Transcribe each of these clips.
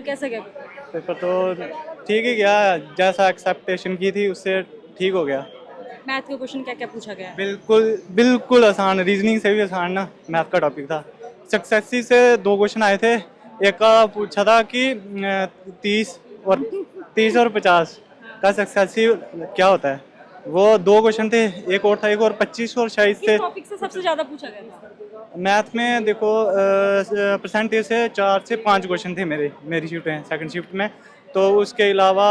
कैसा गया? पेपर तो ठीक ही गया, जैसा एक्सेप्टेशन की थी उससे ठीक हो गया। मैथ के क्वेश्चन क्या क्या पूछा गया? बिल्कुल बिल्कुल आसान, रीजनिंग से भी आसान ना मैथ का टॉपिक था। सक्सेसिव से 2 क्वेश्चन आए थे। एक का पूछा था कि 30 और 50 का सक्सेसिव क्या होता है, वो 2 क्वेश्चन थे। एक और था, एक और 25 और शायद किस से। टॉपिक से सबसे ज्यादा पूछा गया था? मैथ में देखो परसेंटेज से 4 से 5 क्वेश्चन थे मेरी शिफ्ट में, सेकंड शिफ्ट में। तो उसके अलावा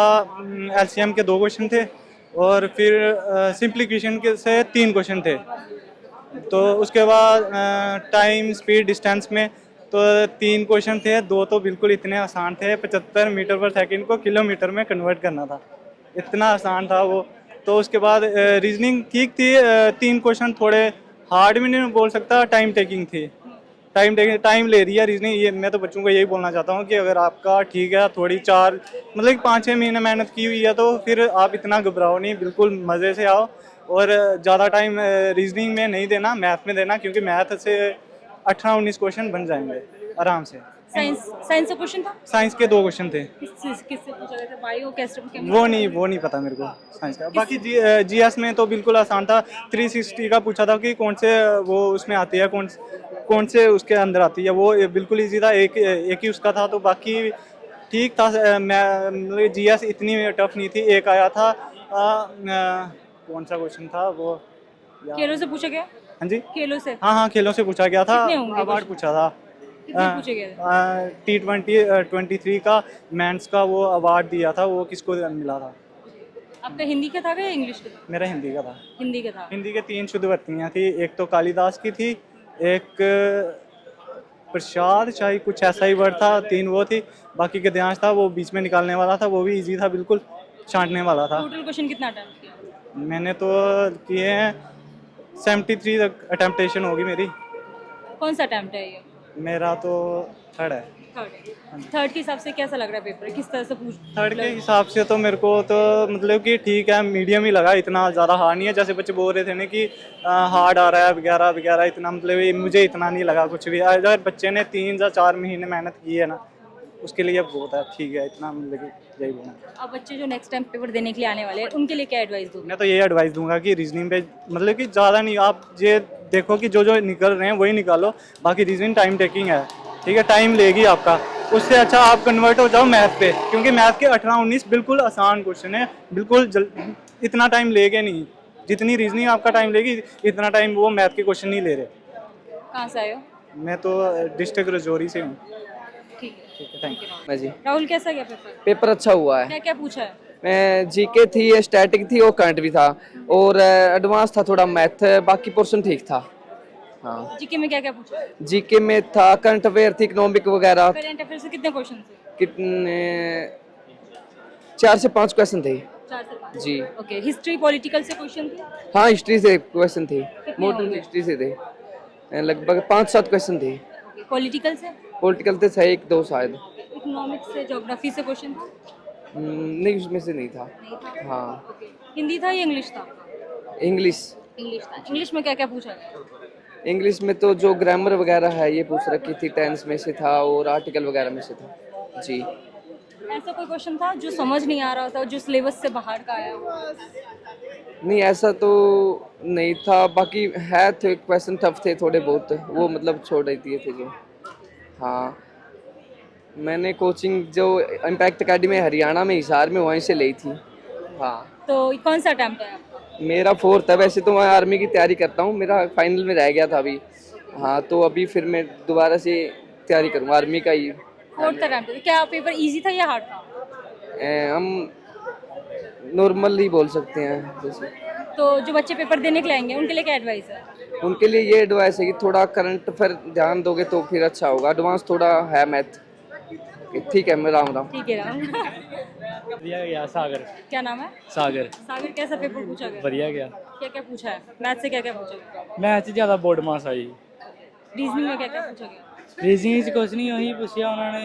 एलसीएम के 2 क्वेश्चन थे, और फिर सिंप्लीफिकेशन के से 3 क्वेश्चन थे। तो उसके बाद टाइम स्पीड डिस्टेंस में तो 3 क्वेश्चन थे। 2 तो बिल्कुल इतने आसान थे, 75 मीटर पर सेकंड को किलोमीटर में कन्वर्ट करना था, इतना आसान था वो। तो उसके बाद रीजनिंग ठीक थी। 3 क्वेश्चन थोड़े हार्ड भी नहीं बोल सकता, टाइम टेकिंग थी। टाइम ले रही है रीजनिंग। ये मैं तो बच्चों को यही बोलना चाहता हूँ कि अगर आपका ठीक है, थोड़ी 4 मतलब कि 5-6 महीने मेहनत की हुई है, तो फिर आप इतना घबराओ नहीं, बिल्कुल मज़े से आओ। और ज़्यादा टाइम रीजनिंग में नहीं देना, मैथ में देना, क्योंकि मैथ से 18-19 क्वेश्चन बन जाएंगे आराम से। साइंस साइंस का क्वेश्चन था? साइंस के 2 क्वेश्चन थे। किससे पूछा गया था? Bio, chemistry? वो नहीं पता मेरे को साइंस का। बाकी जीएस में तो बिल्कुल आसान था। 360 का पूछा था कि कौन से वो उसमें आती है, कौन से उसके अंदर आती है, वो बिल्कुल इजी था। एक ही उसका था, तो बाकी ठीक था। मैं जीएस इतनी टफ नहीं थी। एक आया था कौन सा क्वेश्चन था वो खेलों से पूछा गया? हाँ जी, खेलों से? हाँ खेलों से पूछा गया था। कितने होंगे अवार्ड क्वेश्चन? पूछा था। कितने पूछे गए थे? T20 का मेंस का वो अवार्ड दिया था, वो किसको मिला था? आपका हिंदी का था या इंग्लिश का था? मेरा हिंदी का था। हिंदी का था। हिंदी के 3 शुद्ध वर्तनियाँ थी। एक तो कालिदास की थी, एक प्रसाद शायद कुछ ऐसा ही वर्ड था, 3 वो थी। बाकी गद्यांश था, वो बीच में निकालने वाला था, वो भी इजी था, बिल्कुल छांटने वाला था। टोटल क्वेश्चन कितना अटेम्प्ट किया? मैंने तो किए हैं 73 तक अटेम्प्टेशन होगी मेरी। कौन सा अटेम्प्ट है ये? मेरा तो थर्ड है। थर्ड है। थर्ड के हिसाब से कैसा लग रहा है पेपर? किस तरह से पूछ? थर्ड के हिसाब से तो मेरे को तो मतलब कि ठीक है, मीडियम ही लगा, इतना ज़्यादा हार्ड नहीं है। जैसे बच्चे बोल रहे थे ना कि हार्ड आ रहा है वगैरह वगैरह, इतना मतलब ये मुझे इतना नहीं लगा कुछ भी। अगर बच्चे ने 3 या 4 महीने मेहनत की है ना, उसके लिए बहुत है, ठीक है, इतना मतलब कि यही बोलना। अब बच्चे जो नेक्स्ट टाइम पेपर देने के लिए आने वाले हैं उनके लिए क्या एडवाइस दोगे? मैं तो यही एडवाइस दूंगा कि रीजनिंग पे मतलब कि ज़्यादा नहीं, आप ये देखो कि जो निकल रहे हैं वही निकालो। बाकी रीजनिंग टाइम टेकिंग है, ठीक है, टाइम लेगी आपका। उससे अच्छा आप कन्वर्ट हो जाओ मैथ पे, क्योंकि मैथ के 18-19 बिल्कुल आसान क्वेश्चन है, बिल्कुल इतना टाइम लेगे नहीं। जितनी रीजनिंग आपका टाइम लेगी, इतना टाइम वो मैथ के क्वेश्चन नहीं ले रहे। कहाँ से आए हो? मैं तो डिस्ट्रिक्ट रजौरी से हूँ। ठीक है। ठीक है, थैंक यू। मैं जी राहुल कैसा गया पेपर? पेपर अच्छा हुआ है। क्या क्या पूछा है? मैं जीके थी, स्टैटिक थी और करंट भी था, और एडवांस था थोड़ा मैथ। बाकी पोर्शन ठीक था। हाँ, जीके में क्या क्या पूछा? जीके में था करंट अफेयर थी, इकोनॉमिक वगैरह। करंट अफेयर से कितने क्वेश्चन थे? कितने 4 से 5 क्वेश्चन थे 4 से 5। जी। ओके, हिस्ट्री पॉलिटिकल से क्वेश्चन थे? हाँ, हिस्ट्री से क्वेश्चन थे, कितने मॉडर्न होंगे? हिस्ट्री से थे। लगभग 5-7 क्वेश्चन थे। ओके, पॉलिटिकल से? पॉलिटिकल थे सही 1-2 शायद। इकोनॉमिक्स से, ज्योग्राफी से क्वेश्चन था? नहीं, उसमें से नहीं था। नहीं था। हाँ, ओके, हिंदी था या इंग्लिश था? इंग्लिश। इंग्लिश था। इंग्लिश में क्या क्या पूछा गया? इंग्लिश में तो जो ग्रामर वगैरह है ये पूछ रखी थी, टेंस में से था और आर्टिकल वगैरह में से था जी। ऐसा कोई क्वेश्चन था जो समझ नहीं आ रहा था, जो सिलेबस से बाहर का आया हो? नहीं, ऐसा तो नहीं था। बाकी है थे क्वेश्चन, टफ थे थोड़े बहुत, वो मतलब छोड़ रही थी थे जो। हाँ, मैंने कोचिंग जो इम्पैक्ट अकेडमी हरियाणा में हिसार में वहीं से ली थी। हाँ, तो कौन सा अटेम्प्ट है आपका? मेरा 4th है। वैसे तो मैं आर्मी की तैयारी करता हूँ, मेरा फाइनल में रह गया था अभी। हाँ, तो अभी फिर मैं दोबारा से तैयारी करूँगा आर्मी का ही। 4th अटेम्प्ट है। क्या पेपर इजी था या हार्ड था? हम नॉर्मल ही बोल सकते हैं जैसे। तो जो बच्चे पेपर देने के लिए आएंगे उनके लिए क्या एडवाइस है? उनके लिए ये एडवाइस है कि थोड़ा करंट पर ध्यान दोगे तो फिर अच्छा होगा। एडवांस थोड़ा है मैथ। ठीक है, मैं राम राम। ठीक है राम। बढ़िया गया। सागर। क्या नाम है? सागर। सागर, कैसा पेपर पूछा गया? बढ़िया गया। क्या क्या पूछा है? मैथ से क्या क्या पूछा गया? मैथ ज़्यादा बोर्ड मास आई। रीजनिंग में क्या क्या पूछा गया? रीजनिंग च कुछ नहीं, वही पूछा उन्होंने,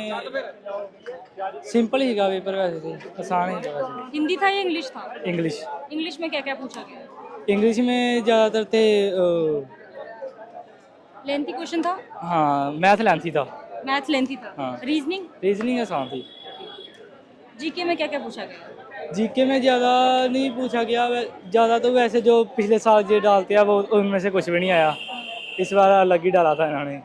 सिंपल ही था पेपर, वैसे तो आसान ही था वैसे। हिंदी था या इंग्लिश था? इंग्लिश। इंग्लिश में क्या क्या पूछा गया? इंग्लिश में ज़्यादातर थे लेंथी क्वेश्चन था? हाँ, मैथ लेंथी था। मैथ्स लेंथी था। हाँ। रीजनिंग? रीजनिंग आसान थी। जीके में क्या क्या पूछा गया? जीके में ज़्यादा नहीं पूछा गया, ज़्यादा तो वैसे जो पिछले साल जो डालते हैं वो उनमें से कुछ भी नहीं आया। इस बार अलग ही डाला था इन्होंने।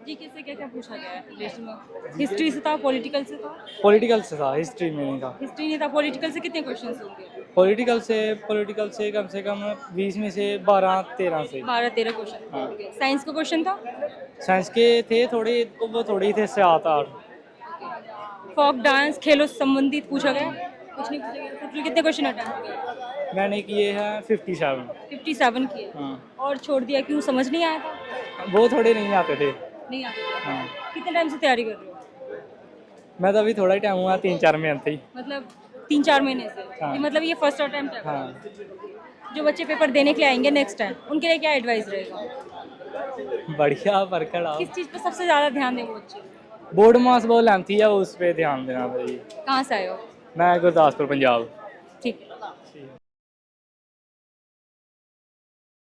जीके से क्या क्या पूछा गया है लिस्ट में? हिस्ट्री से था, पॉलिटिकल से था? पॉलिटिकल से था, हिस्ट्री में नहीं था। हिस्ट्री नहीं था, पॉलिटिकल से कितने क्वेश्चंस होंगे? पॉलिटिकल से कम से कम 20 में से 12-13 से। 12-13 क्वेश्चन। हाँ। साइंस का क्वेश्चन था? साइंस के थे थोड़े, वो थोड़े ही थे 7-8। फोक डांस, खेलों से संबंधित पूछा गया? कुछ नहीं पूछा गया। टोटल कितने क्वेश्चन अटेम्प्ट किए? मैंने किए हैं 57। 57 किए। हाँ। और छोड़ दिया क्यों? समझ नहीं आया था? वो थोड़े नहीं आते थे। नहीं आते थे। हाँ। कितने टाइम से तैयारी कर रहे हो? मैं तो अभी थोड़ा ही टाइम हुआ, 3-4 महीने थे ही। मतलब 3-4 महीने से? हाँ। ये मतलब ये फर्स्ट अटेम्प्ट है? हाँ। जो बच्चे पेपर देने के लिए आएंगे नेक्स्ट टाइम, उनके लिए क्या एडवाइस रहेगा? बढ़िया पढ़कर आओ। किस चीज़ पे सबसे ज़्यादा ध्यान दें वो बच्चे? बोर्ड मास बहुत लेंथी है, उस पर ध्यान देना भाई। कहाँ से आए हो? मैं गुरदासपुर पंजाब। ठीक है।